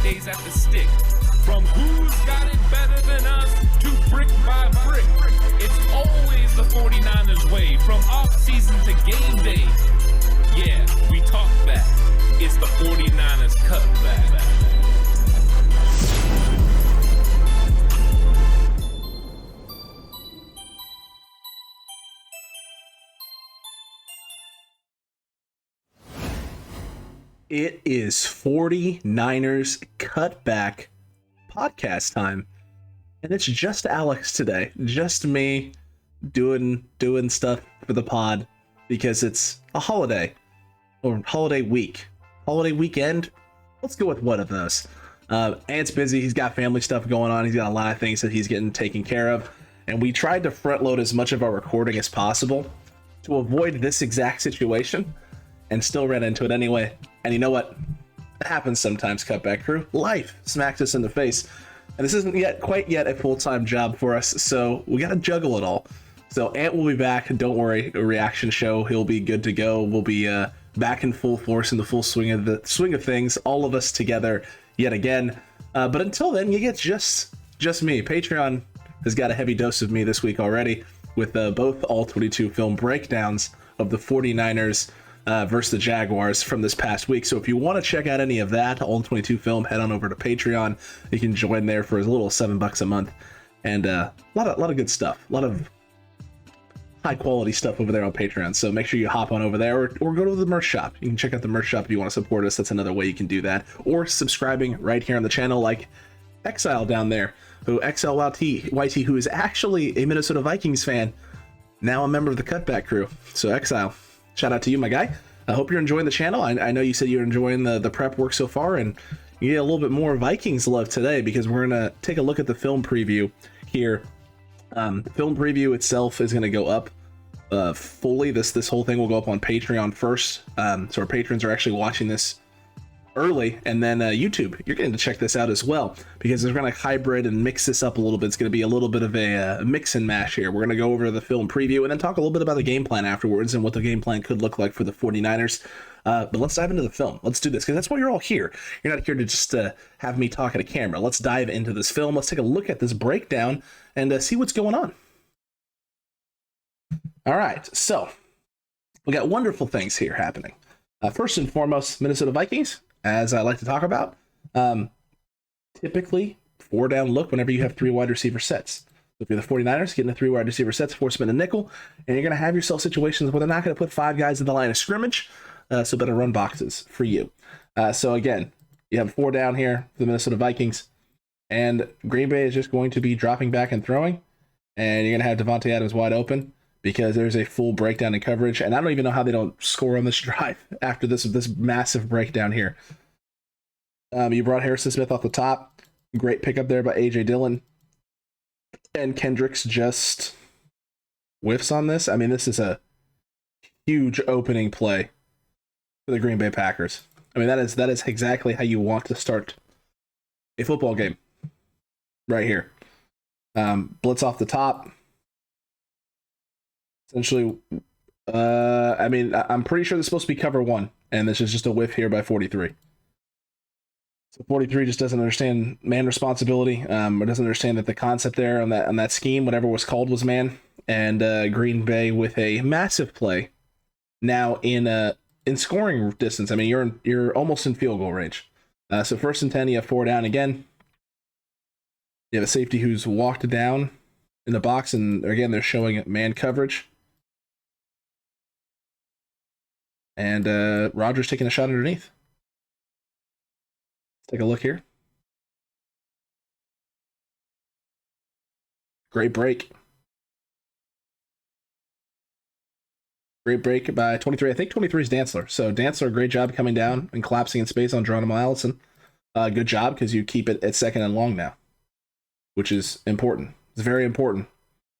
days at the stick. From who's got it better than us to brick by brick. It's always the 49ers way, from off-season to game day. Yeah, we talk back. It's the 49ers Cutback. It is 49ers Cutback Podcast time. And it's just Alex today. Just me doing stuff for the pod because it's a holiday or holiday week. Holiday weekend? Let's go with one of those. Ant's busy. He's got family stuff going on. He's got a lot of things that he's getting taken care of. And we tried to front load as much of our recording as possible to avoid this exact situation and still ran into it anyway. And you know what? It happens sometimes, Cutback crew. Life smacks us in the face. And this isn't quite yet a full-time job for us, so we got to juggle it all. So Ant will be back. Don't worry, a reaction show. He'll be good to go. We'll be back in full force in the full swing of things. All of us together yet again. But until then, you get just me. Patreon has got a heavy dose of me this week already with both all 22 film breakdowns of the 49ers versus the Jaguars from this past week. So if you want to check out any of that, all 22 film, head on over to Patreon. You can join there for as little as $7 a month, and a lot of good stuff, a lot of high quality stuff over there on Patreon. So make sure you hop on over there, or go to the merch shop. You can check out the merch shop if you want to support us. That's another way you can do that, or subscribing right here on the channel, like Exile down there, who XLYT, who is actually a Minnesota Vikings fan, now a member of the Cutback crew. So Exile, shout out to you, my guy. I hope you're enjoying the channel. I know you said you're enjoying the prep work so far, and you get a little bit more Vikings love today because we're going to take a look at the film preview here. The film preview itself is going to go up fully. This whole thing will go up on Patreon first. So our patrons are actually watching this early, and then YouTube, you're getting to check this out as well, because we're going to hybrid and mix this up a little bit. It's going to be a little bit of a mix and mash here. We're going to go over the film preview and then talk a little bit about the game plan afterwards and what the game plan could look like for the 49ers. But let's dive into the film. Let's do this, because that's why you're all here. You're not here to just have me talk at a camera. Let's dive into this film. Let's take a look at this breakdown and see what's going on. All right, so we got wonderful things here happening. First and foremost, Minnesota Vikings, as I like to talk about, typically 4-down look whenever you have 3 wide receiver sets. So if you're the 49ers, getting the 3 wide receiver sets, force them in a nickel, and you're going to have yourself situations where they're not going to put 5 guys in the line of scrimmage, so better run boxes for you. So again, you have 4 down here for the Minnesota Vikings, and Green Bay is just going to be dropping back and throwing, and you're going to have Davante Adams wide open, because there's a full breakdown in coverage, and I don't even know how they don't score on this drive after this massive breakdown here. You brought Harrison Smith off the top. Great pickup there by A.J. Dillon. And Kendricks just whiffs on this. I mean, this is a huge opening play for the Green Bay Packers. I mean, that is exactly how you want to start a football game. Right here. Blitz off the top. Essentially, I mean, I'm pretty sure this is supposed to be cover 1, and this is just a whiff here by 43. So 43 just doesn't understand man responsibility, or doesn't understand that the concept there on that scheme, whatever was called, was man. And Green Bay with a massive play now in scoring distance. I mean, you're almost in field goal range. So 1st and 10, you have 4 down again. You have a safety who's walked down in the box, and again, they're showing man coverage. And Rodgers taking a shot underneath. Let's take a look here. Great break. Great break by 23. I think 23 is Dantzler. So Dantzler, great job coming down and collapsing in space on Geronimo Allison. Good job, because you keep it at 2nd and long now, which is important. It's very important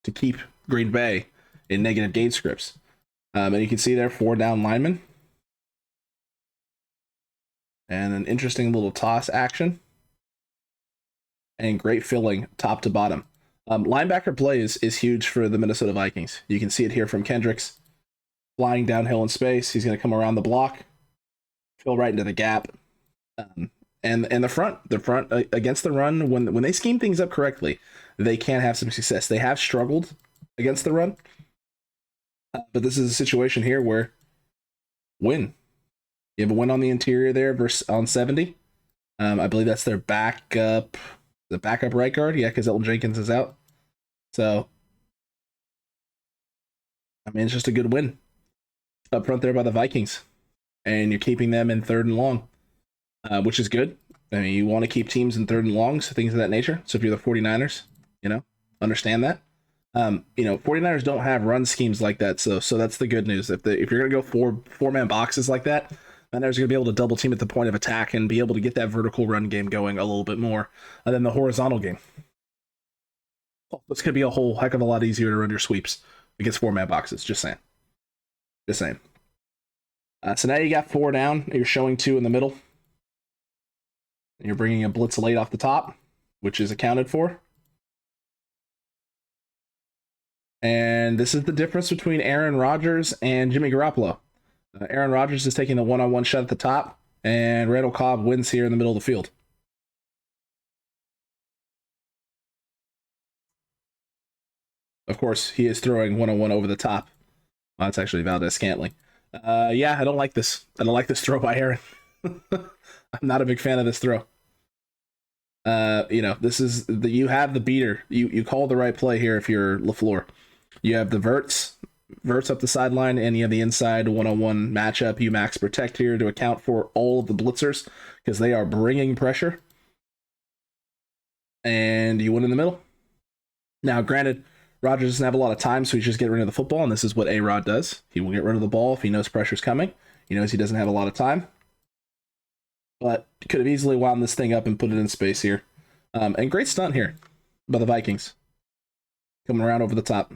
to keep Green Bay in negative gain scripts. And you can see there 4 down linemen. And an interesting little toss action. And great filling top to bottom. Linebacker play is huge for the Minnesota Vikings. You can see it here from Kendricks. Flying downhill in space. He's going to come around the block. Fill right into the gap. And And the front against the run, when they scheme things up correctly, they can have some success. They have struggled against the run, but this is a situation here where win. You have a win on the interior there versus on 70. I believe that's their backup, the backup right guard. Yeah, because Elton Jenkins is out. So, I mean, it's just a good win up front there by the Vikings. And you're keeping them in 3rd and long, which is good. I mean, you want to keep teams in 3rd and longs, things of that nature. So if you're the 49ers, understand that. 49ers don't have run schemes like that. So that's the good news. If you're going to go four-man boxes like that, then there's going to be able to double team at the point of attack and be able to get that vertical run game going a little bit more than the horizontal game. It's going to be a whole heck of a lot easier to run your sweeps against four-man boxes. Just saying. So now you got 4 down. You're showing 2 in the middle. You're bringing a blitz late off the top, which is accounted for. And this is the difference between Aaron Rodgers and Jimmy Garoppolo. Aaron Rodgers is taking the one-on-one shot at the top, and Randall Cobb wins here in the middle of the field. Of course, he is throwing one-on-one over the top. Well, that's actually Valdez-Scantling. I don't like this. I don't like this throw by Aaron. I'm not a big fan of this throw. This is you have the beater. You call the right play here if you're LaFleur. You have the verts up the sideline, and you have the inside one-on-one matchup. You max protect here to account for all of the blitzers because they are bringing pressure. And you win in the middle. Now, granted, Rodgers doesn't have a lot of time, so he's just getting rid of the football, and this is what A-Rod does. He will get rid of the ball if he knows pressure's coming. He knows he doesn't have a lot of time. But could have easily wound this thing up and put it in space here. And great stunt here by the Vikings. Coming around over the top.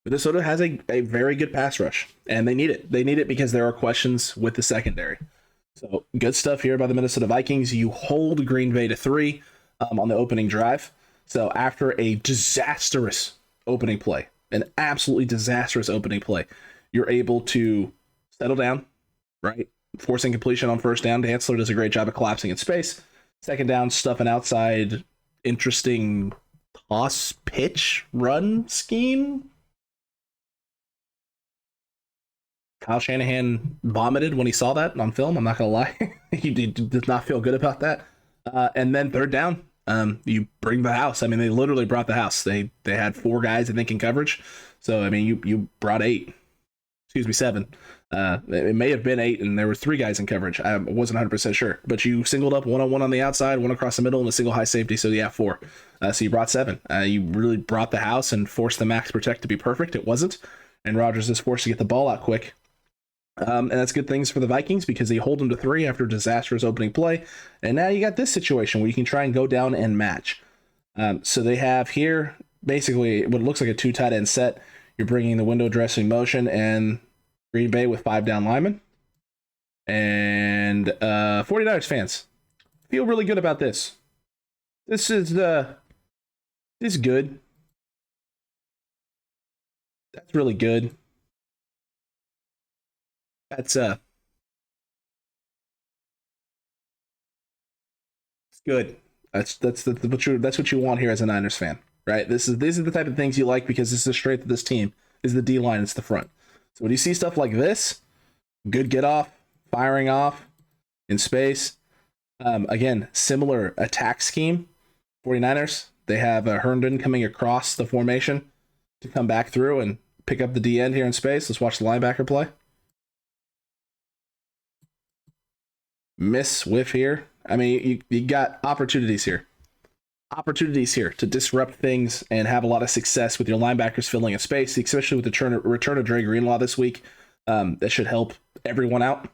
Minnesota has a very good pass rush, and they need it. They need it because there are questions with the secondary. So good stuff here by the Minnesota Vikings. You hold Green Bay to 3 on the opening drive. So after a disastrous opening play, an absolutely disastrous opening play, you're able to settle down, right? Forcing completion on first down. Dantzler does a great job of collapsing in space. Second down, stuffing outside. Interesting toss, pitch, run scheme. Kyle Shanahan vomited when he saw that on film. I'm not going to lie. He did not feel good about that. And then 3rd down, you bring the house. I mean, they literally brought the house. They had 4 guys, I think, in coverage. So, I mean, you brought 7. It may have been 8, and there were 3 guys in coverage. I wasn't 100% sure. But you singled up one-on-one on the outside, one across the middle, and a single high safety. So, yeah, 4. So you brought 7. You really brought the house and forced the max protect to be perfect. It wasn't. And Rodgers is forced to get the ball out quick. And that's good things for the Vikings because they hold them to 3 after a disastrous opening play. And now you got this situation where you can try and go down and match. So they have here basically what looks like a 2 tight end set. You're bringing the window dressing motion and Green Bay with 5 down linemen. And 49ers fans feel really good about this. This is good. That's really good. That's it's good. That's what you want here as a Niners fan, right? These are the type of things you like because this is the strength of this team. Is the D line, it's the front. So when you see stuff like this, good get off, firing off in space. Again, similar attack scheme. 49ers, they have Herndon coming across the formation to come back through and pick up the D end here in space. Let's watch the linebacker play. Miss whiff here. I mean, you got opportunities here to disrupt things and have a lot of success with your linebackers filling a space, especially with the return of Dre Greenlaw this week. That should help everyone out.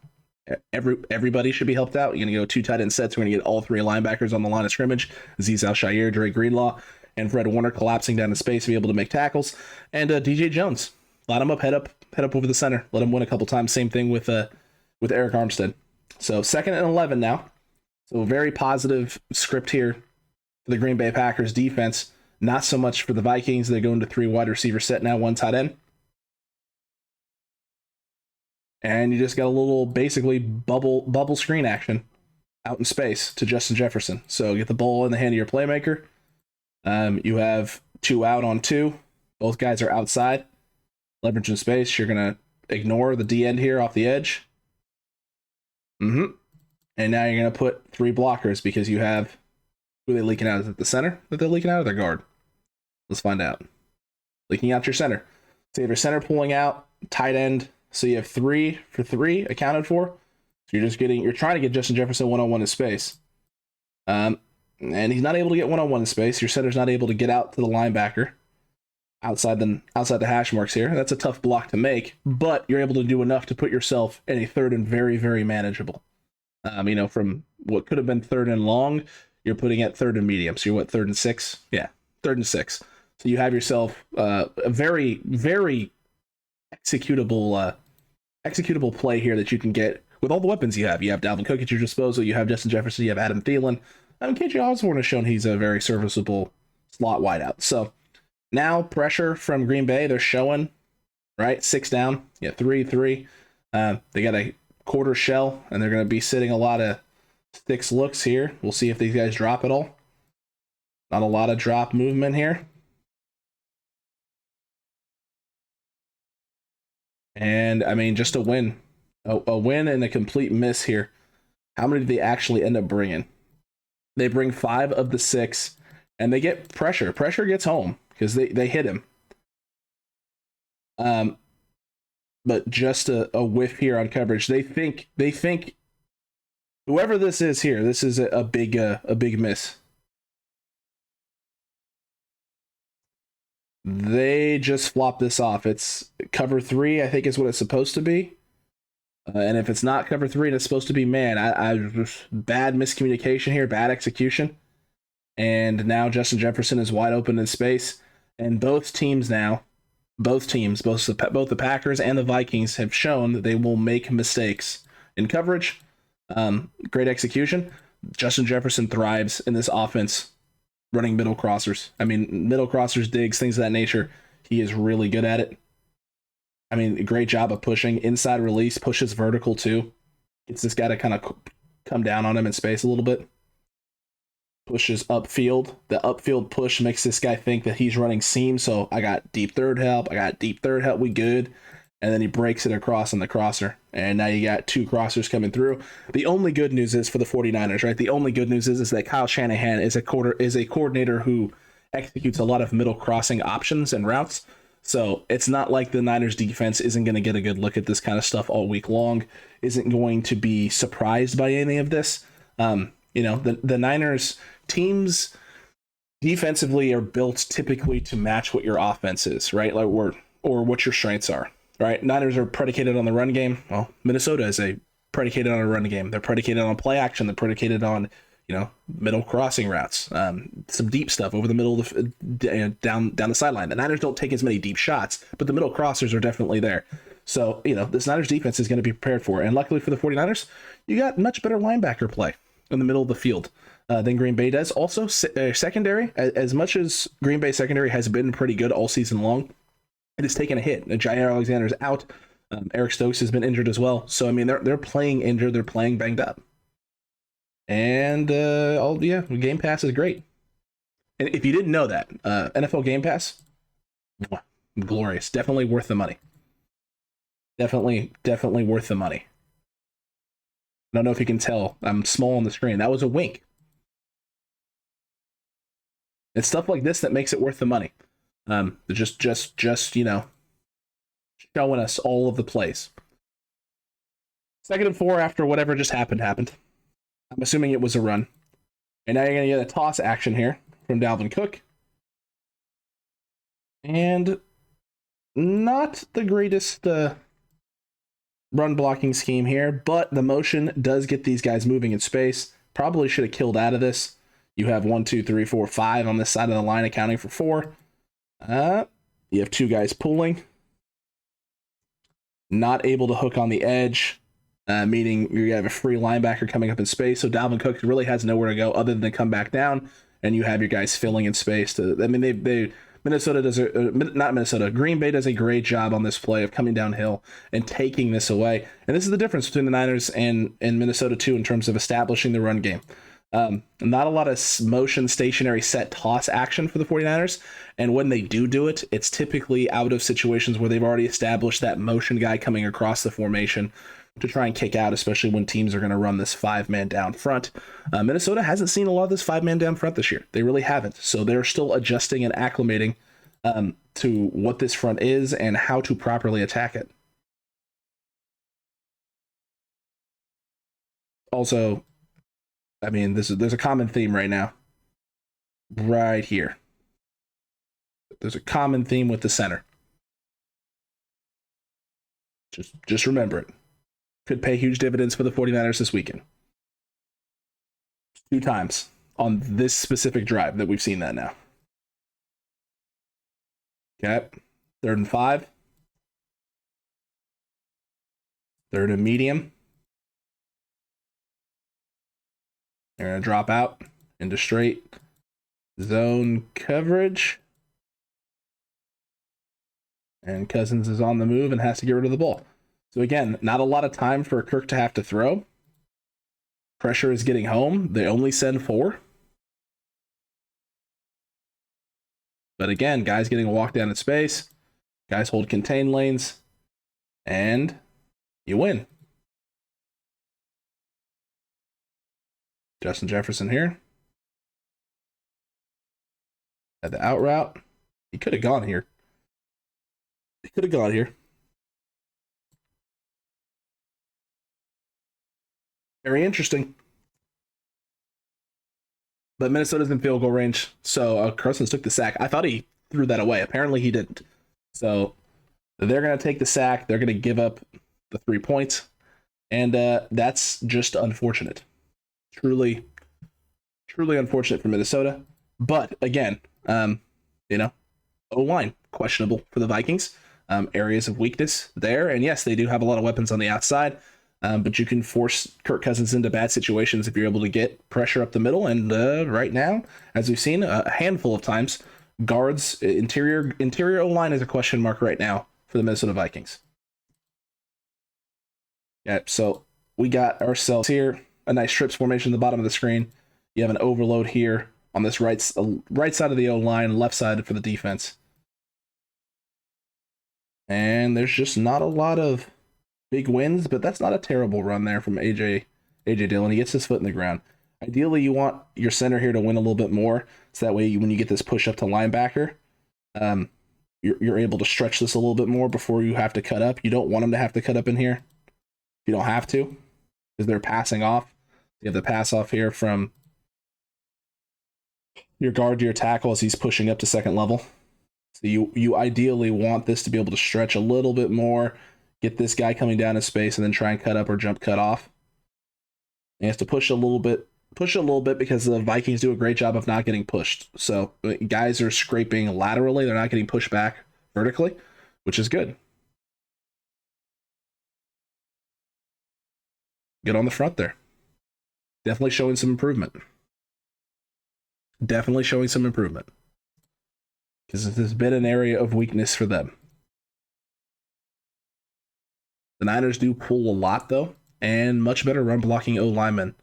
Everybody should be helped out. You're going to go 2 tight end sets. We're going to get all 3 linebackers on the line of scrimmage. Azeez Al-Shaair, Dre Greenlaw, and Fred Warner collapsing down in space to be able to make tackles. And DJ Jones, line him up, head up over the center. Let him win a couple times. Same thing with Eric Armstead. So 2nd and 11 now. So a very positive script here for the Green Bay Packers defense. Not so much for the Vikings. They're going to 3 wide receiver set now, 1 tight end. And you just got a little basically bubble screen action out in space to Justin Jefferson. So get the ball in the hand of your playmaker. You have 2 out on 2. Both guys are outside. Leverage in space. You're going to ignore the D end here off the edge. And now you're going to put 3 blockers because you have... Who are they leaking out? Is it the center that they're leaking out or their guard? Let's find out. Leaking out your center. So you have your center pulling out, tight end. So you have 3 for 3 accounted for. So you're trying to get Justin Jefferson one-on-one in space. And he's not able to get one-on-one in space. Your center's not able to get out to the linebacker outside the hash marks here. That's a tough block to make, but you're able to do enough to put yourself in a third and very, very manageable. From what could have been third and long, you're putting at third and medium. So you're what, 3rd and 6? Yeah, 3rd and 6. So you have yourself a very, very executable play here that you can get with all the weapons you have. You have Dalvin Cook at your disposal. You have Justin Jefferson. You have Adam Thielen. KJ Osborne has shown he's a very serviceable slot wideout. So now pressure from Green Bay. They're showing, right? 6 down. Yeah, 3-3. They got a quarter shell, and they're going to be sitting a lot of 6 looks here. We'll see if these guys drop at all. Not a lot of drop movement here. And, just a win. A win and a complete miss here. How many did they actually end up bringing? They bring 5 of the 6, and they get pressure. Pressure gets home because they hit him. But just a whiff here on coverage. They think whoever this is here, this is a big miss. They just flop this off. It's cover 3, I think is what it's supposed to be. And if it's not cover 3 and it's supposed to be man, I just bad miscommunication here, bad execution. And now Justin Jefferson is wide open in space. And both teams, both the Packers and the Vikings have shown that they will make mistakes in coverage. Great execution. Justin Jefferson thrives in this offense running middle crossers. Middle crossers, digs, things of that nature. He is really good at it. Great job of pushing. Inside release, pushes vertical too. Gets this guy to kind of come down on him in space a little bit. Pushes upfield. The upfield push makes this guy think that he's running seam. So I got deep third help. We good. And then he breaks it across on the crosser. And now you got 2 crossers coming through. The only good news is for the 49ers, right? The only good news is that Kyle Shanahan is a coordinator who executes a lot of middle crossing options and routes. So it's not like the Niners defense isn't going to get a good look at this kind of stuff all week long, isn't going to be surprised by any of this. The Niners teams defensively are built typically to match what your offense is, right? Or what your strengths are, right? Niners are predicated on the run game. Well, Minnesota is predicated on a run game. They're predicated on play action. They're predicated on middle crossing routes, some deep stuff over the middle of down the sideline. The Niners don't take as many deep shots, but the middle crossers are definitely there. So, this Niners defense is going to be prepared for it. And luckily for the 49ers, you got much better linebacker play in the middle of the field than Green Bay does. Also, secondary, as much as Green Bay secondary has been pretty good all season long, it has taken a hit. Jair Alexander's out. Eric Stokes has been injured as well. So, they're playing injured. They're playing banged up. And Game Pass is great. And if you didn't know that, NFL Game Pass, glorious. Definitely worth the money. Definitely worth the money. I don't know if you can tell. I'm small on the screen. That was a wink. It's stuff like this that makes it worth the money. Just showing us all of the plays. 2nd and 4 after whatever just happened. I'm assuming it was a run. And now you're going to get a toss action here from Dalvin Cook. And not the greatest run blocking scheme here, but the motion does get these guys moving in space. Probably should have killed out of this. You have 1, 2, 3, 4, 5 on this side of the line, accounting for 4. You have 2 guys pulling. Not able to hook on the edge. Meaning you have a free linebacker coming up in space, so Dalvin Cook really has nowhere to go other than come back down, and you have your guys filling in space. They Minnesota does not Minnesota. Green Bay does a great job on this play of coming downhill and taking this away. And this is the difference between the Niners and Minnesota too in terms of establishing the run game. Not a lot of motion, stationary, set, toss action for the 49ers. And when they do it, it's typically out of situations where they've already established that motion guy coming across the formation to try and kick out, especially when teams are going to run this 5-man down front. Minnesota hasn't seen a lot of this 5-man down front this year. They really haven't. So they're still adjusting and acclimating to what this front is and how to properly attack it. Also, I mean, there's a common theme right now. Right here. There's a common theme with the center. Just remember it. Could pay huge dividends for the 49ers this weekend. 2 times on this specific drive that we've seen that now. Okay. 3rd and 5. 3rd and medium. They're going to drop out into straight zone coverage. And Cousins is on the move and has to get rid of the ball. So again, not a lot of time for Kirk to have to throw. Pressure is getting home. They only send 4. But again, guys getting a walk down in space. Guys hold contained lanes. And you win. Justin Jefferson here. Had the out route. He could have gone here. Very interesting. But Minnesota's in field goal range, so Cousins took the sack. I thought he threw that away. Apparently he didn't. So they're going to take the sack. They're going to give up the 3 points. And that's just unfortunate. Truly unfortunate for Minnesota. But again, O-line questionable for the Vikings. Areas of weakness there. And yes, they do have a lot of weapons on the outside. But you can force Kirk Cousins into bad situations if you're able to get pressure up the middle. And right now, as we've seen a handful of times, guards, interior O-line is a question mark right now for the Minnesota Vikings. Yeah, so we got ourselves here a nice trips formation at the bottom of the screen. You have an overload here on this right side of the O-line, left side for the defense. And there's just not a lot of big wins, but that's not a terrible run there from AJ Dillon. He gets his foot in the ground. Ideally, you want your center here to win a little bit more, so that way when you get this push up to linebacker, you're able to stretch this a little bit more before you have to cut up. You don't want them to have to cut up in here. You don't have to, because they're passing off. You have the pass off here from your guard to your tackle as he's pushing up to second level. So you ideally want this to be able to stretch a little bit more, get this guy coming down in space, and then try and cut up or jump cut off. And he has to push a little bit because the Vikings do a great job of not getting pushed. So guys are scraping laterally. They're not getting pushed back vertically, which is good. Get on the front there. Definitely showing some improvement. Because this has been an area of weakness for them. The Niners do pull a lot, though, and much better run blocking O-linemen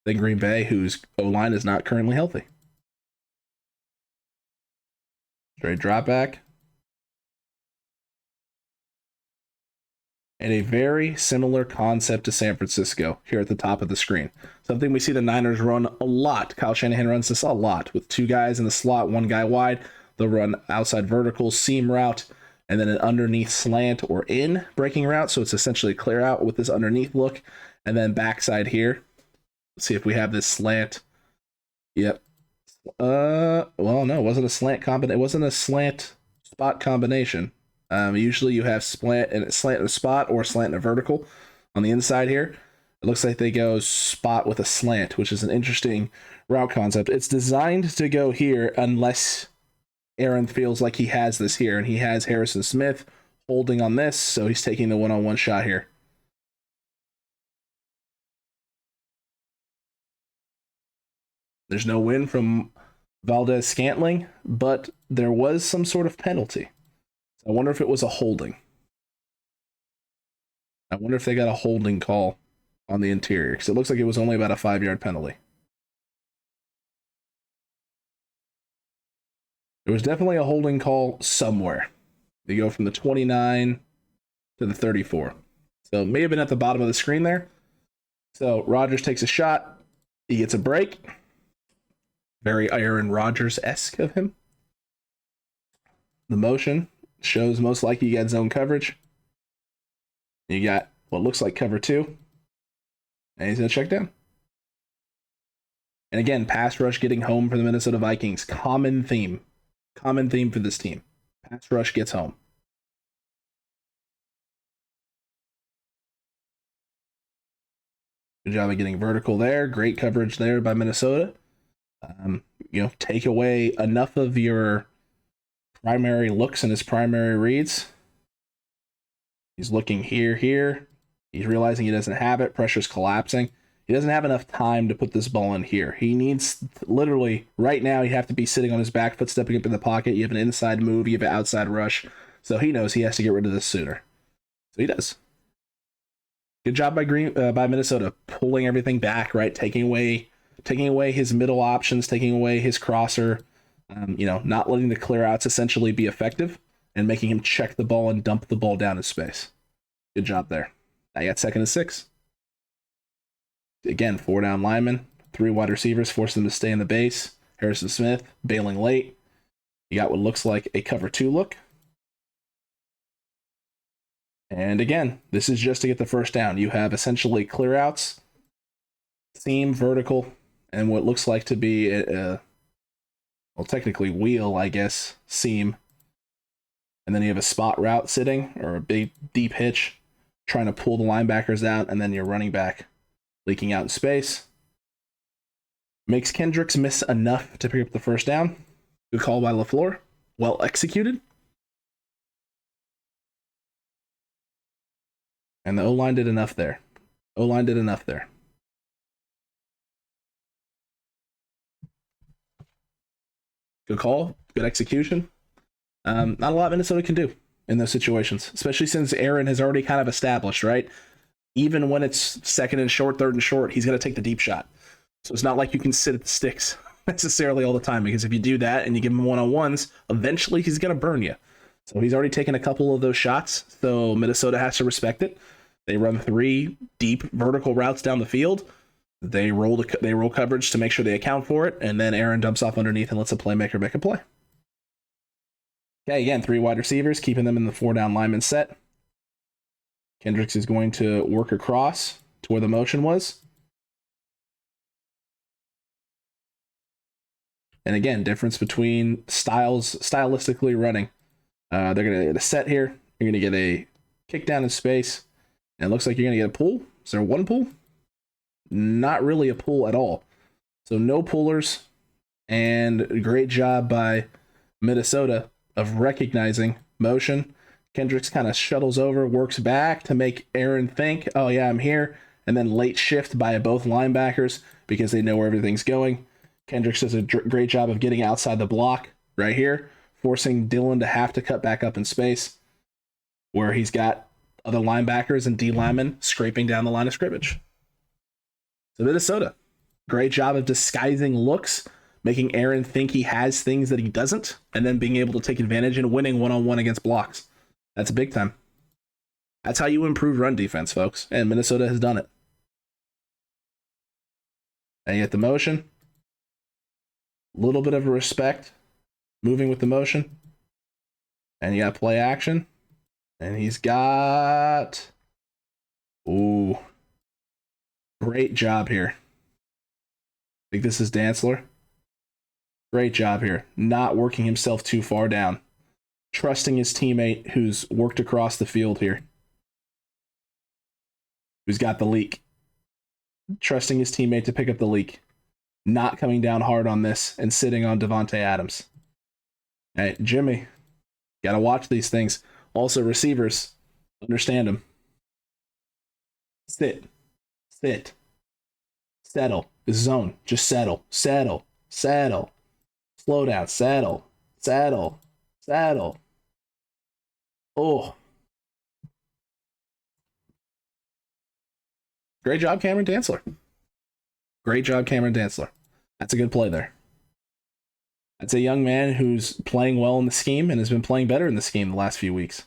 than Green Bay, whose O-line is not currently healthy. Straight drop back. And a very similar concept to San Francisco here at the top of the screen. Something we see the Niners run a lot. Kyle Shanahan runs this a lot with 2 guys in the slot, 1 guy wide. They'll run outside vertical, seam route, and then an underneath slant or in breaking route. So it's essentially clear out with this underneath look. And then backside here. Let's see if we have this slant. Yep. Well, no, it wasn't a slant it wasn't a slant spot combination. Usually you have slant in a spot or slant in a vertical on the inside here. It looks like they go spot with a slant, which is an interesting route concept. It's designed to go here unless Aaron feels like he has this here, and he has Harrison Smith holding on this, so he's taking the one-on-one shot here. There's no win from Valdez-Scantling, but there was some sort of penalty. I wonder if it was a holding. I wonder if they got a holding call on the interior, because it looks like it was only about a 5-yard penalty. There was definitely a holding call somewhere. They go from the 29 to the 34. So it may have been at the bottom of the screen there. So Rodgers takes a shot. He gets a break. Very Aaron Rodgers-esque of him. The motion shows most likely you got zone coverage. You got what looks like cover 2. And he's going to check down. And again, pass rush getting home for the Minnesota Vikings. Common theme. Common theme for this team. Pass rush gets home. Good job of getting vertical there. Great coverage there by Minnesota. Take away enough of your primary looks and his primary reads. He's looking here. He's realizing he doesn't have it. Pressure's collapsing. He doesn't have enough time to put this ball in here. He needs, literally, right now, you have to be sitting on his back foot, stepping up in the pocket. You have an inside move. You have an outside rush. So he knows he has to get rid of this sooner. So he does. Good job by Minnesota, pulling everything back, right? Taking away his middle options, taking away his crosser, not letting the clear outs essentially be effective, and making him check the ball and dump the ball down in space. Good job there. Now you got 2nd and 6. Again, 4 down linemen, 3 wide receivers, force them to stay in the base. Harrison Smith bailing late. You got what looks like a cover 2 look. And again, this is just to get the first down. You have essentially clear outs, seam, vertical, and what looks like to be technically wheel, I guess, seam. And then you have a spot route sitting, or a big deep hitch, trying to pull the linebackers out, and then your running back leaking out in space. Makes Kendricks miss enough to pick up the first down. Good call by LaFleur. Well executed. And the O-line did enough there. Good call. Good execution. Not a lot Minnesota can do in those situations, especially since Aaron has already kind of established, right? Even when it's 2nd and short, 3rd and short, he's going to take the deep shot. So it's not like you can sit at the sticks necessarily all the time, because if you do that and you give him one-on-ones, eventually he's going to burn you. So he's already taken a couple of those shots, so Minnesota has to respect it. They run 3 deep vertical routes down the field. They roll coverage to make sure they account for it, and then Aaron dumps off underneath and lets a playmaker make a play. Okay, again, 3 wide receivers, keeping them in the 4 down lineman set. Kendricks is going to work across to where the motion was. And again, difference between stylistically running. They're going to get a set here. You're going to get a kick down in space. And it looks like you're going to get a pull. Is there one pull? Not really a pull at all. So no pullers. And a great job by Minnesota of recognizing motion. Kendricks kind of shuttles over, works back to make Aaron think, oh yeah, I'm here. And then late shift by both linebackers because they know where everything's going. Kendricks does a great job of getting outside the block right here, forcing Thielen to have to cut back up in space, where he's got other linebackers and D linemen scraping down the line of scrimmage. So Minnesota, great job of disguising looks, making Aaron think he has things that he doesn't, and then being able to take advantage and winning one-on-one against blocks. That's big time. That's how you improve run defense, folks, and Minnesota has done it. And you get the motion. A little bit of a respect, moving with the motion. And you got play action. And he's got... Ooh. Great job here. I think this is Dantzler. Great job here. Not working himself too far down. Trusting his teammate who's worked across the field here. Who's got the leak. Trusting his teammate to pick up the leak. Not coming down hard on this and sitting on Davante Adams. Hey, Jimmy, gotta watch these things. Also, receivers, understand them. Sit. Settle. Zone. Just settle. Slow down. Saddle. Saddle. Saddle. Oh. Great job, Cameron Dantzler. Great job, Cameron Dantzler. That's a good play there. That's a young man who's playing well in the scheme and has been playing better in the scheme the last few weeks.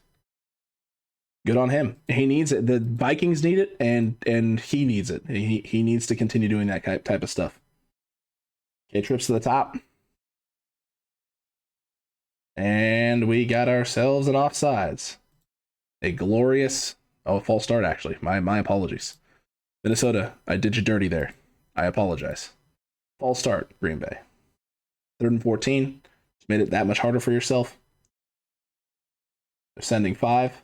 Good on him. He needs it. The Vikings need it, and he needs it. He needs to continue doing that type of stuff. Okay, trips to the top. And we got ourselves an offsides. A glorious... Oh, a false start, actually. My apologies. Minnesota, I did you dirty there. I apologize. False start, Green Bay. 3rd and 14. Just made it that much harder for yourself. They're sending 5.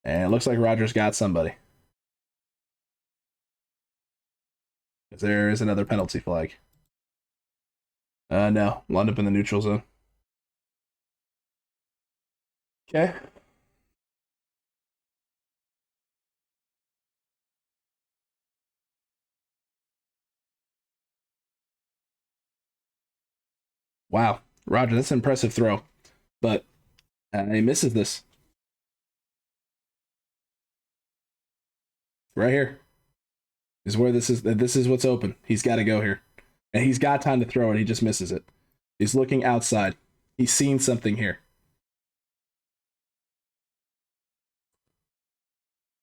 And it looks like Rodgers got somebody. There is another penalty flag. No. Lined up in the neutral zone. Okay. Wow. Rodgers, that's an impressive throw. But he misses this. Right here is where this is what's open. He's got to go here. And he's got time to throw it. He just misses it. He's looking outside. He's seen something here.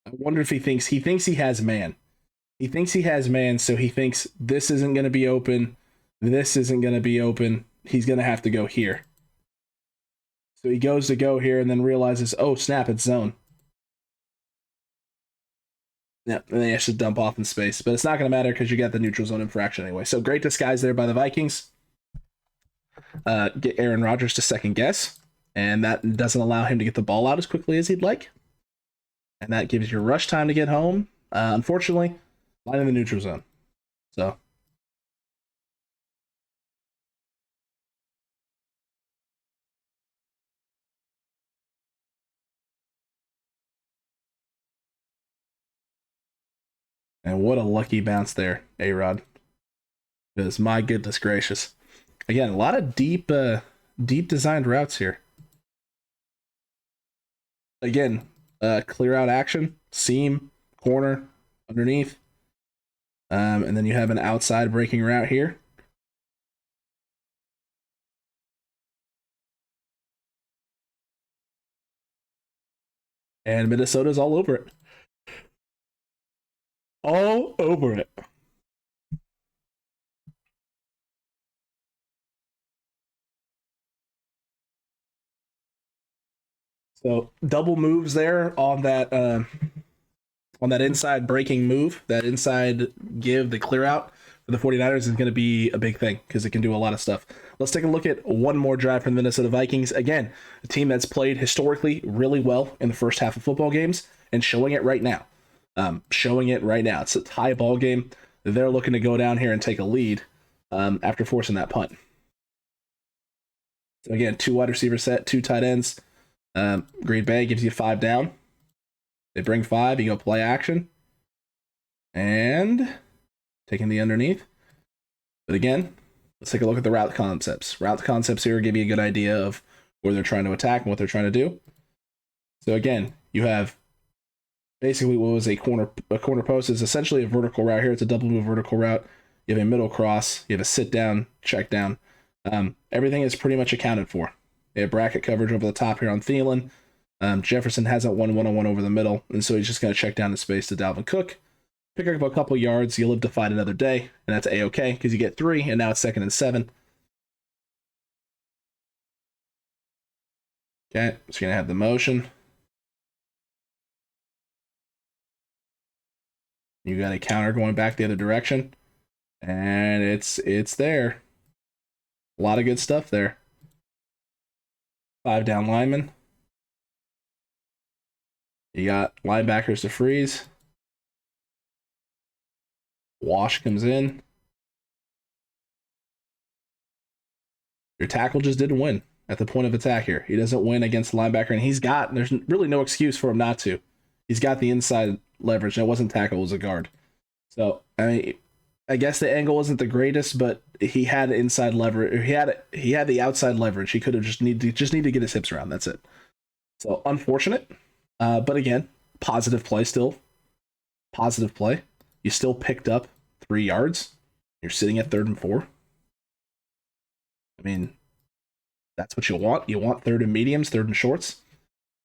I wonder if he thinks he has man. He thinks he has man, so he thinks this isn't going to be open. This isn't going to be open. He's going to have to go here. So he goes to go here and then realizes, oh, snap, it's zone. Yep, and they actually dump off in space. But it's not going to matter because you got the neutral zone infraction anyway. So great disguise there by the Vikings. Get Aaron Rodgers to second guess. And that doesn't allow him to get the ball out as quickly as he'd like. And that gives you rush time to get home. Unfortunately, line in the neutral zone. So. And what a lucky bounce there, A-Rod. Because my goodness gracious. Again, a lot of deep designed routes here. Again, clear out action, seam, corner, underneath. And then you have an outside breaking route here. And Minnesota's all over it. All over it. So double moves there on that inside breaking move, that inside give, the clear out for the 49ers is going to be a big thing because it can do a lot of stuff. Let's take a look at one more drive from the Minnesota Vikings. Again, a team that's played historically really well in the first half of football games and showing it right now. It's a tie ball game. They're looking to go down here and take a lead after forcing that punt. So again, 2 wide receiver set, 2 tight ends. Green Bay gives you 5 down. They bring 5, you go play action. And taking the underneath. But again, let's take a look at the route concepts. Route concepts here give you a good idea of where they're trying to attack and what they're trying to do. So again, you have basically what was a corner post is essentially a vertical route here. It's a double move vertical route. You have a middle cross. You have a sit down, check down. Everything is pretty much accounted for. They have bracket coverage over the top here on Thielen. Jefferson hasn't won one-on-one over the middle, and so he's just going to check down the space to Dalvin Cook. Pick up a couple yards, you live to fight another day, and that's A-okay because you get 3, and now it's 2nd and 7. Okay, just going to have the motion. You got a counter going back the other direction, and it's there. A lot of good stuff there. 5 down linemen. You got linebackers to freeze. Wash comes in. Your tackle just didn't win at the point of attack here. He doesn't win against the linebacker, and there's really no excuse for him not to. He's got the inside leverage. It wasn't tackle, it was a guard. So, I mean, I guess the angle wasn't the greatest, but he had inside leverage. He had the outside leverage. He could have just need to get his hips around. That's it. So unfortunate, but again, positive play still. Positive play. You still picked up 3 yards. You're sitting at 3rd and 4. I mean, that's what you want. You want 3rd and mediums, 3rd and shorts.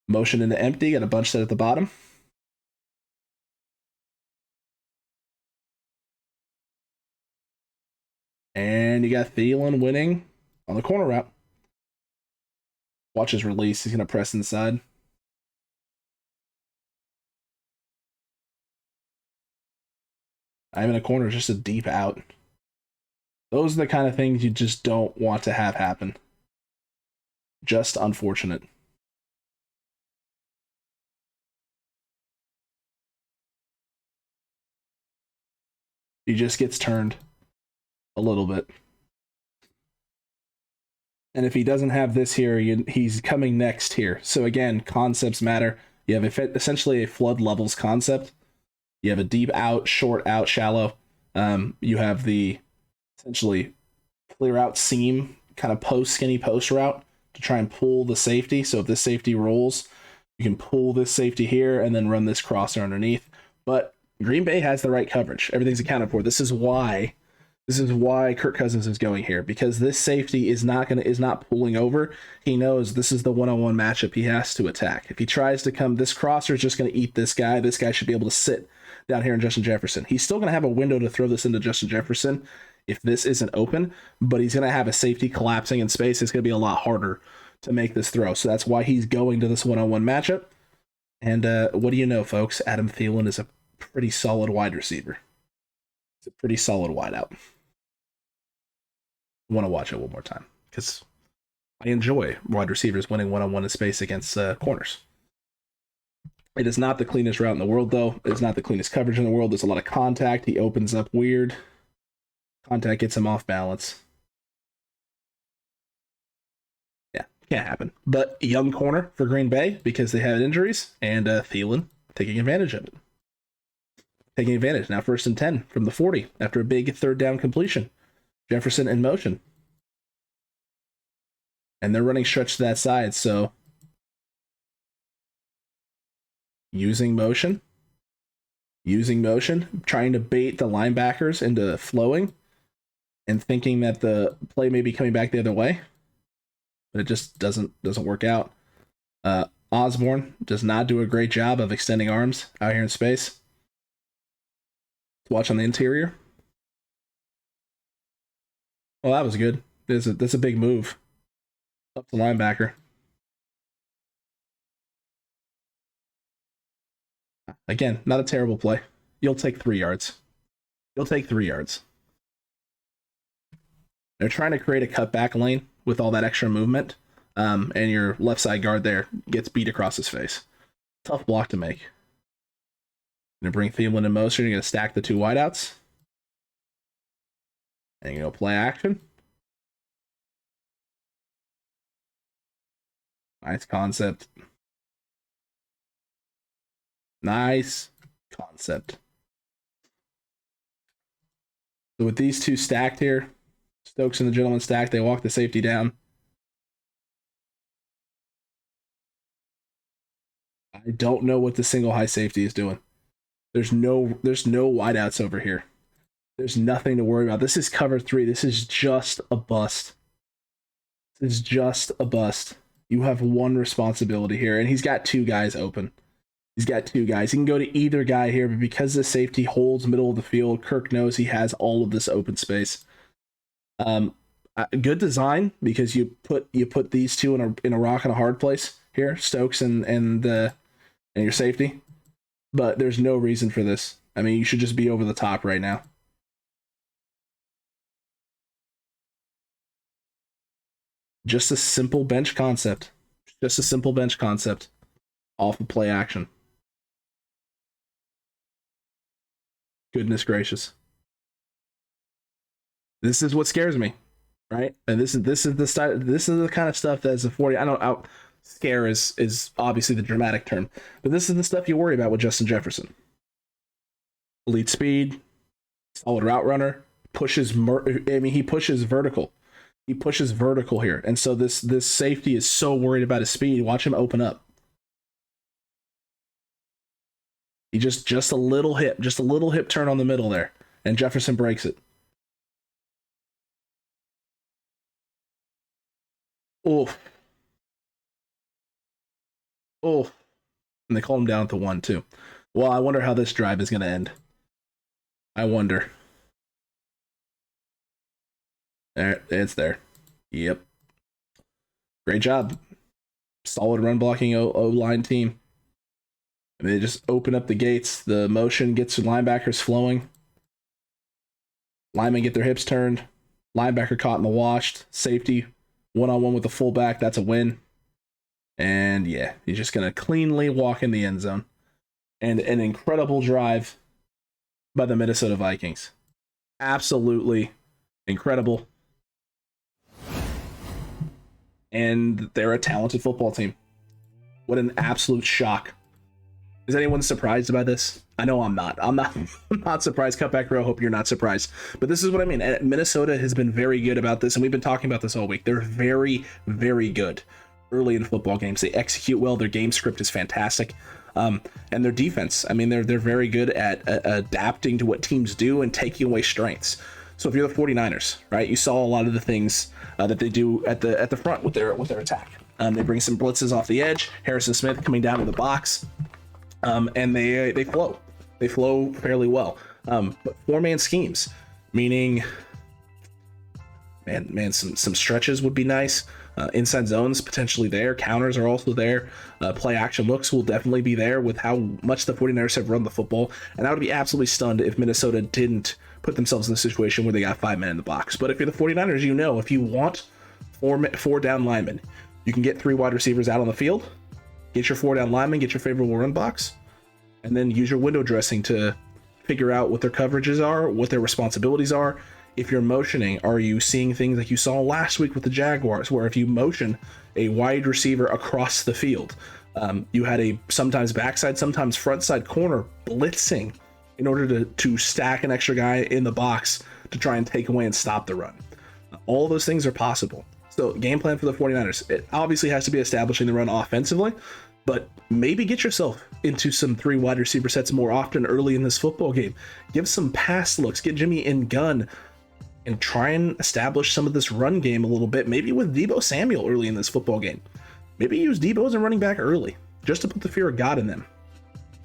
Motion into empty, got a bunch set at the bottom. And you got Thielen winning on the corner route. Watch his release. He's going to press inside. I'm in a corner, just a deep out. Those are the kind of things you just don't want to have happen. Just unfortunate. He just gets turned a little bit. And if he doesn't have this here, he's coming next here. So again, concepts matter. You have essentially a flood levels concept. You have a deep out, short out, shallow. You have the essentially clear out seam, kind of post, skinny post route to try and pull the safety. So if this safety rolls, you can pull this safety here and then run this crosser underneath. But Green Bay has the right coverage. Everything's accounted for. This is why Kirk Cousins is going here, because this safety is not pulling over. He knows this is the one-on-one matchup he has to attack. If he tries to come, this crosser is just going to eat this guy. This guy should be able to sit down here in Justin Jefferson. He's still going to have a window to throw this into Justin Jefferson if this isn't open, but he's going to have a safety collapsing in space. It's going to be a lot harder to make this throw. So that's why he's going to this one-on-one matchup. And what do you know, folks? Adam Thielen is a pretty solid wide receiver. It's a pretty solid wideout. I want to watch it one more time because I enjoy wide receivers winning one-on-one in space against corners. It is not the cleanest route in the world, though. It's not the cleanest coverage in the world. There's a lot of contact. He opens up weird. Contact gets him off balance. Yeah, can't happen. But young corner for Green Bay because they had injuries, and Thielen taking advantage of it. Taking advantage. Now 1st and 10 from the 40 after a big 3rd down completion. Jefferson in motion. And they're running stretch to that side, so using motion, trying to bait the linebackers into flowing and thinking that the play may be coming back the other way. But it just doesn't work out. Osborne does not do a great job of extending arms out here in space. Let's watch on the interior. Well, that was good. That's a big move. Up the linebacker. Again, not a terrible play. You'll take 3 yards. They're trying to create a cutback lane with all that extra movement, and your left side guard there gets beat across his face. Tough block to make. You're going to bring Thielen in motion. You're going to stack the 2 wideouts. And you're going to play action. Nice concept. So with these 2 stacked here, Stokes and the gentleman stacked, they walk the safety down. I don't know what the single high safety is doing. There's no wideouts over here. There's nothing to worry about. This is cover 3. This is just a bust. You have one responsibility here, and he's got 2 guys open. He can go to either guy here, but because the safety holds middle of the field, Kirk knows he has all of this open space. Good design because you put these 2 in a rock and a hard place here, Stokes and your safety. But there's no reason for this. I mean, you should just be over the top right now. Just a simple bench concept. Off of play action. Goodness gracious. This is what scares me, right? And this is the kind of stuff that's a 40. Scare is obviously the dramatic term, but this is the stuff you worry about with Justin Jefferson. Elite speed, solid route runner, pushes. He pushes vertical. He pushes vertical here, and so this safety is so worried about his speed. Watch him open up. He just a little hip turn on the middle there, and Jefferson breaks it. Oh, and they call him down at the 1 too. Well, I wonder how this drive is going to end. I wonder. There, it's there. Yep. Great job. Solid run blocking O-line team. And they just open up the gates. The motion gets the linebackers flowing. Linemen get their hips turned. Linebacker caught in the washed. Safety one-on-one with the fullback. That's a win. And yeah, he's just going to cleanly walk in the end zone. And an incredible drive by the Minnesota Vikings. Absolutely incredible. And they're a talented football team. What an absolute shock. Is anyone surprised by this? I know I'm not. I'm not surprised. Cutback Row, hope you're not surprised. But this is what I mean. Minnesota has been very good about this, and we've been talking about this all week. They're very, very good early in football games. They execute well. Their game script is fantastic. And their defense, I mean, they're very good at adapting to what teams do and taking away strengths. So if you're the 49ers, right, you saw a lot of the things that they do at the front with their attack. They bring some blitzes off the edge. Harrison Smith coming down to the box. And they flow. They flow fairly well. But 4-man schemes, meaning, some stretches would be nice. Inside zones potentially there. Counters are also there. Play action looks will definitely be there with how much the 49ers have run the football. And I would be absolutely stunned if Minnesota didn't put themselves in a situation where they got 5 men in the box. But if you're the 49ers, if you want four down linemen, you can get 3 wide receivers out on the field. Get your 4 down linemen, get your favorable run box, and then use your window dressing to figure out what their coverages are, what their responsibilities are. If you're motioning, are you seeing things like you saw last week with the Jaguars, where if you motion a wide receiver across the field, you had a sometimes backside, sometimes frontside corner blitzing in order to stack an extra guy in the box to try and take away and stop the run. All those things are possible. So game plan for the 49ers, it obviously has to be establishing the run offensively, but maybe get yourself into some 3 wide receiver sets more often early in this football game. Give some pass looks, get Jimmy in gun, and try and establish some of this run game a little bit, maybe with Deebo Samuel early in this football game. Maybe use Deebo as a running back early, just to put the fear of God in them,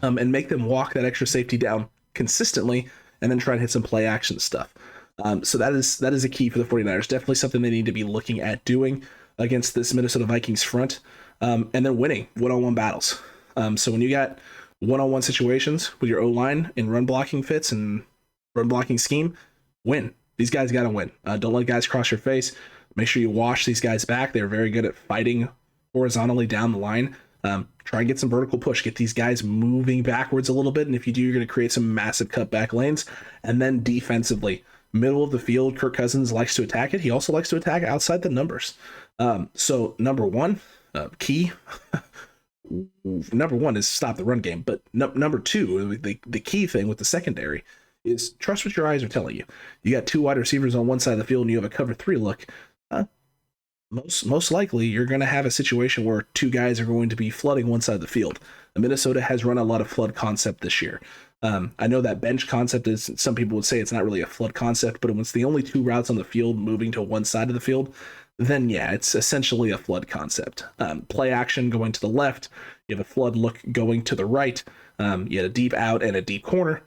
and make them walk that extra safety down consistently, and then try and hit some play action stuff. So that is a key for the 49ers. Definitely something they need to be looking at doing against this Minnesota Vikings front, and then winning one-on-one battles. So when you got one-on-one situations with your O-line and run blocking fits and run blocking scheme, win. These guys got to win. Don't let guys cross your face. Make sure you wash these guys back. They're very good at fighting horizontally down the line. Try and get some vertical push. Get these guys moving backwards a little bit. And if you do, you're going to create some massive cutback lanes. And then defensively, middle of the field, Kirk Cousins likes to attack it. He also likes to attack outside the numbers. So number one, key. Number one is stop the run game. But number two, the key thing with the secondary is trust what your eyes are telling you. You got 2 wide receivers on one side of the field and you have a cover 3 look. Most likely you're going to have a situation where 2 guys are going to be flooding one side of the field. Minnesota has run a lot of flood concept this year. I know that bench concept is, some people would say it's not really a flood concept, but when it's the only 2 routes on the field moving to one side of the field, then yeah, it's essentially a flood concept. Play action going to the left, you have a flood look going to the right, you had a deep out and a deep corner.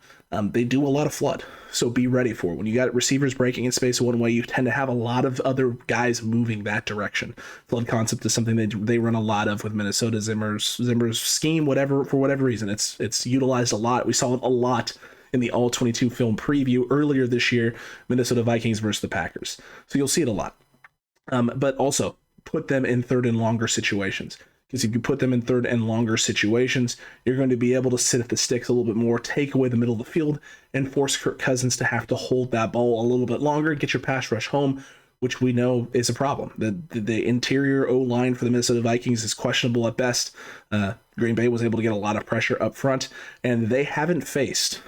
They do a lot of flood, so be ready for it. When you got receivers breaking in space one way, you tend to have a lot of other guys moving that direction. Flood concept is something they run a lot of with Minnesota. Zimmer's scheme, for whatever reason, it's utilized a lot. We saw it a lot in the All-22 film preview earlier this year, Minnesota Vikings versus the Packers. So you'll see it a lot. But also put them in third and longer situations. Because if you put them in third and longer situations, you're going to be able to sit at the sticks a little bit more, take away the middle of the field, and force Kirk Cousins to have to hold that ball a little bit longer, get your pass rush home, which we know is a problem. The interior O-line for the Minnesota Vikings is questionable at best. Green Bay was able to get a lot of pressure up front, and they haven't faced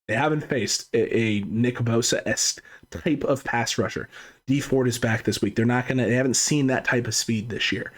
They haven't faced a Nick Bosa-esque type of pass rusher. Dee Ford is back this week. They haven't seen that type of speed this year.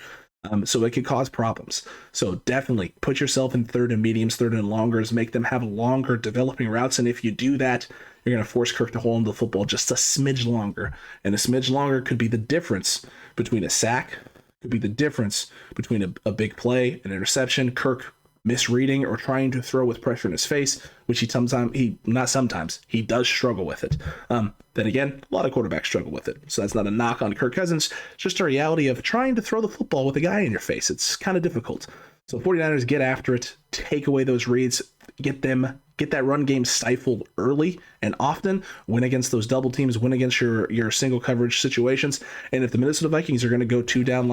So it could cause problems. So definitely put yourself in third and mediums, third and longers, make them have longer developing routes. And if you do that, you're going to force Kirk to hold on to the football just a smidge longer. And a smidge longer could be the difference between a sack, could be the difference between a big play, an interception, Kirk misreading or trying to throw with pressure in his face, which he does struggle with it. Then again, a lot of quarterbacks struggle with it. So that's not a knock on Kirk Cousins, just a reality of trying to throw the football with a guy in your face. It's kind of difficult. So 49ers get after it, take away those reads, get that run game stifled early and often, win against those double teams, win against your single coverage situations. And if the Minnesota Vikings are going to go two down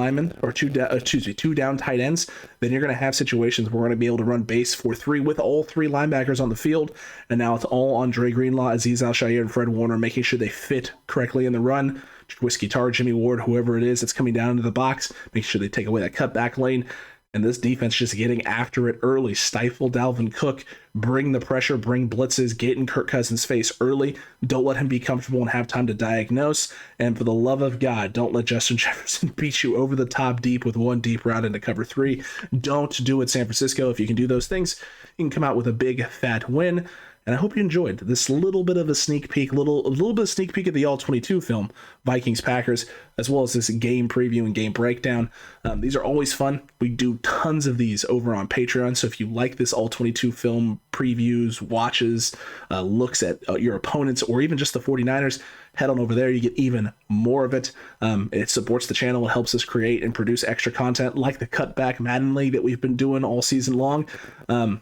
tight ends, then you're going to have situations where we're going to be able to run base 4-3 with all three linebackers on the field. And now it's all on Dre Greenlaw, Azeez Al-Shaair, and Fred Warner, making sure they fit correctly in the run. Whiskey Tar, Jimmy Ward, whoever it is that's coming down into the box, make sure they take away that cutback lane. And this defense just getting after it early, stifle Dalvin Cook, bring the pressure, bring blitzes, get in Kirk Cousins' face early. Don't let him be comfortable and have time to diagnose. And for the love of God, don't let Justin Jefferson beat you over the top deep with one deep route into cover 3. Don't do it, San Francisco. If you can do those things, you can come out with a big, fat win. And I hope you enjoyed this little bit of a sneak peek, a little bit of sneak peek of the All-22 film, Vikings-Packers, as well as this game preview and game breakdown. These are always fun. We do tons of these over on Patreon, so if you like this All-22 film previews, watches, looks at your opponents, or even just the 49ers, head on over there. You get even more of it. It supports the channel. It helps us create and produce extra content like the Cutback Madden League that we've been doing all season long. I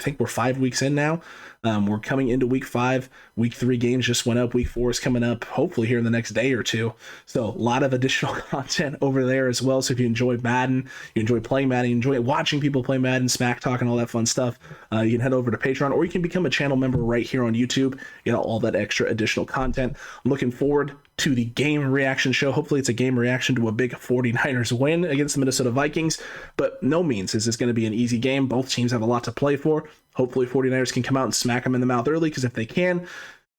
think we're 5 weeks in now. We're coming into week 5. Week 3 games just went up. Week 4 is coming up, hopefully here in the next day or two. So a lot of additional content over there as well. So if you enjoy Madden, you enjoy playing Madden, you enjoy watching people play Madden, smack talk, and all that fun stuff, you can head over to Patreon, or you can become a channel member right here on YouTube. You know, all that extra additional content. I'm looking forward to the game reaction show. Hopefully it's a game reaction to a big 49ers win against the Minnesota Vikings, but no means is this going to be an easy game. Both teams have a lot to play for. Hopefully 49ers can come out and smack them in the mouth early, because if they can,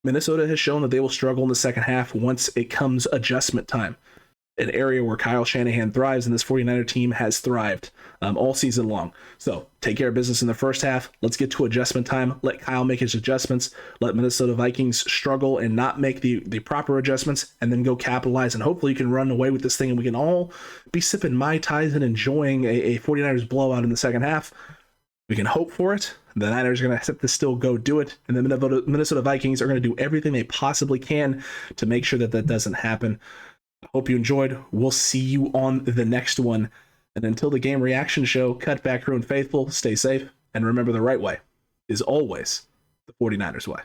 Minnesota has shown that they will struggle in the second half once it comes adjustment time. An area where Kyle Shanahan thrives, and this 49er team has thrived all season long. So take care of business in the first half. Let's get to adjustment time. Let Kyle make his adjustments. Let Minnesota Vikings struggle and not make the proper adjustments, and then go capitalize. And hopefully you can run away with this thing, and we can all be sipping Mai Tais and enjoying a 49ers blowout in the second half. We can hope for it. The Niners are going to have to still go do it, and the Minnesota Vikings are going to do everything they possibly can to make sure that doesn't happen. I hope you enjoyed. We'll see you on the next one. And until the game reaction show, Cutback crew and faithful, stay safe, and remember the right way is always the 49ers way.